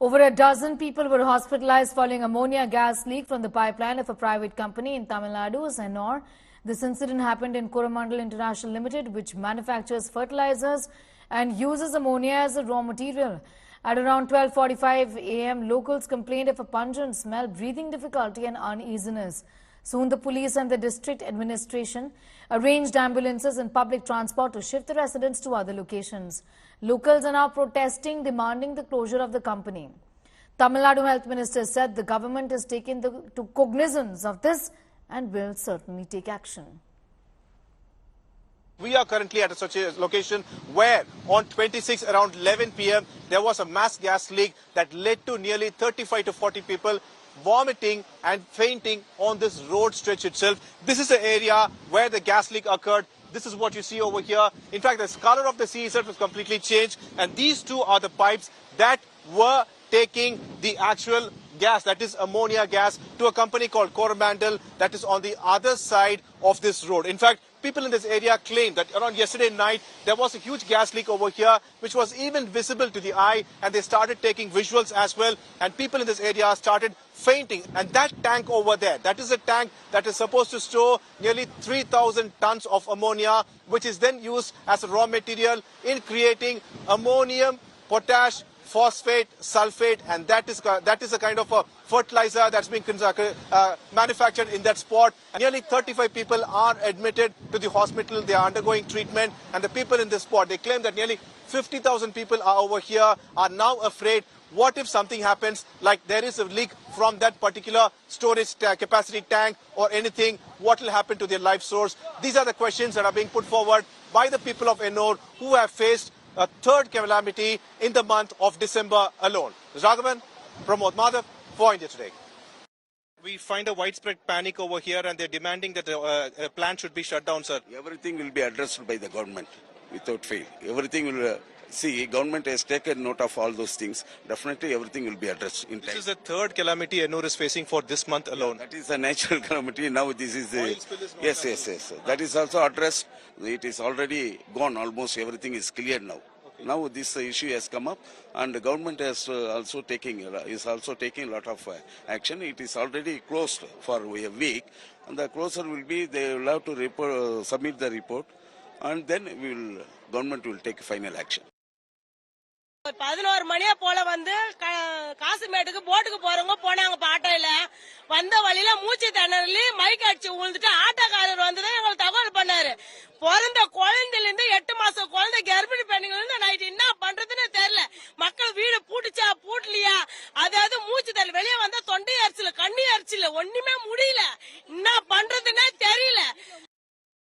Over a dozen people were hospitalized following ammonia gas leak from the pipeline of a private company in Tamil Nadu's Ennore. This incident happened in Coromandel International Limited, which manufactures fertilizers and uses ammonia as a raw material. At around 12:45 a.m., locals complained of a pungent smell, breathing difficulty and uneasiness. Soon the police and the district administration arranged ambulances and public transport to shift the residents to other locations. Locals are now protesting, demanding the closure of the company. Tamil Nadu Health Minister said the government has taken to cognizance of this and will certainly take action. We are currently at such a location where on 26 around 11 p.m. there was a mass gas leak that led to nearly 35 to 40 people vomiting and fainting on this road stretch itself. This is the area where the gas leak occurred. This is what you see over here. In fact, the color of the sea itself has completely changed, and these two are the pipes that were taking the actual gas, that is ammonia gas, to a company called Coromandel that is on the other side of this road. In fact, people in this area claim that around yesterday night there was a huge gas leak over here which was even visible to the eye, and they started taking visuals as well, and people in this area started fainting. And that tank over there, that is a tank that is supposed to store nearly 3,000 tons of ammonia, which is then used as a raw material in creating ammonium, potash, phosphate, sulfate, and that is a kind of a fertilizer that's being manufactured in that spot. And nearly 35 people are admitted to the hospital. They are undergoing treatment, and the people in this spot, they claim that nearly 50,000 people are over here, are now afraid. What if something happens, like there is a leak from that particular storage capacity tank or anything? What will happen to their life source? These are the questions that are being put forward by the people of Ennore, who have faced a third calamity in the month of December alone. Raghavan, Pramod Madhav for India Today. We find a widespread panic over here, and they're demanding that the plant should be shut down, sir. Everything will be addressed by the government without fail. Everything will... See, government has taken note of all those things. Definitely everything will be addressed in time. This is the third calamity Ennore is facing for this month alone. That is a natural calamity. Now this is the... Yes. That is also addressed. It is already gone. Almost everything is clear now. Okay. Now this issue has come up, and the government is also taking a lot of action. It is already closed for a week, and the closure will be, they will have to submit the report, and then government will take final action. 11 மணியா போல வந்து காசிமேட்டுக்கு போட்டுக்கு போறவங்க போனாங்க பாட்டையில வந்த வழியில மூச்சு திணறலி mic அடிச்சு விழுந்துட்டு ஆட்டோக்காரர் வந்துதான் எங்களுக்கு தகவல் பண்ணாரு. பிறந்த குழந்தைல இருந்து 8 மாசம் குழந்தை கர்ப்பிணி பெண்கள் இருந்து நைட் என்ன பண்றதுன்னு தெரியல. மக்கள் வீடு பூட்டுச்சா பூட்டலையா, அதாவது மூச்சு தள்ளி வெளியே வந்தா தொண்டை அரிச்சல கண்ணி அரிச்சல ஒண்ணுமே முடியல. என்ன